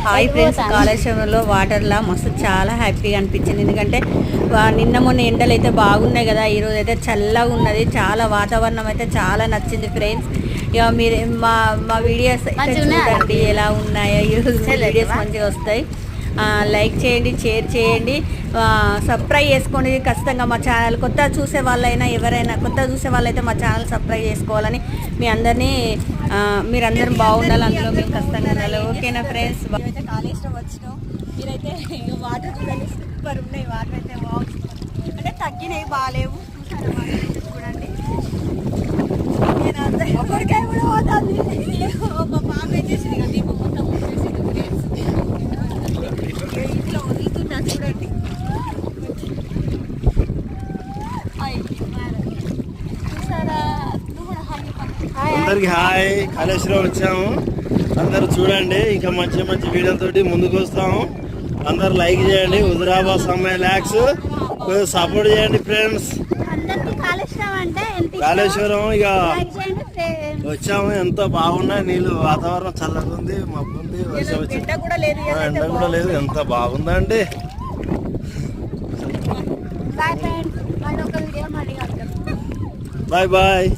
Hi friends, కాళేశ్వరంలో వాటర్లా మస్తు చాలా హ్యాపీగా అనిపించింది. ఎందుకంటే నిన్న మొన్న ఎండలు అయితే బాగున్నాయి కదా, ఈరోజు అయితే చల్లగా ఉన్నది. చాలా వాతావరణం అయితే చాలా నచ్చింది ఫ్రెండ్స్. ఇక మీరు మా మా వీడియోస్ అయితే చూడండి ఎలా ఉన్నాయో. ఈరోజు వీడియోస్ మంచిగా వస్తాయి. లైక్ చేయండి, షేర్ చేయండి, సబ్స్క్రైబ్ చేసుకోండి ఖచ్చితంగా మా ఛానల్. కొత్త చూసే వాళ్ళైనా ఎవరైనా కొత్త చూసే వాళ్ళైతే మా ఛానల్ సబ్స్క్రైబ్ చేసుకోవాలని మీ అందరినీ మీరందరూ బాగుండాలి, అందులో మేము ఖచ్చితంగా ఉండాలి. ఓకేనా ఫ్రెండ్స్? అయితే కాళేశ్వరం వచ్చినాం. మీరైతే వాటర్ చూడండి, సూపర్ ఉన్నాయి. వాటర్ అయితే బాగుంది, అంటే తగ్గినవి బాగాలేవు. చూడండి నేను అందరూ ఒకరికాయ కూడా పోతుంది. ఒక పాప ఏం చేసింది కదా, దీపం మొత్తం ఇంట్లో వదులుతున్నా చూడండి. అందరికి హాయ్, కాళేశ్వరం వచ్చాము. అందరు చూడండి, ఇంకా మంచి మంచి వీడియోతోటి ముందుకు వస్తాము. అందరు లైక్ చేయండి, హుజురాబాద్ సమ్మర్ ల్యాక్స్ సపోర్ట్ చేయండి ఫ్రెండ్స్. కాళేశ్వరం ఇక వచ్చాము, ఎంతో బాగున్నాయి నీళ్ళు, వాతావరణం చల్లగా ఉంది, మబ్బు ఉంది, వర్షం వచ్చింది, ఎండ కూడా లేదు, ఎంత బాగుందండి. Bye bye.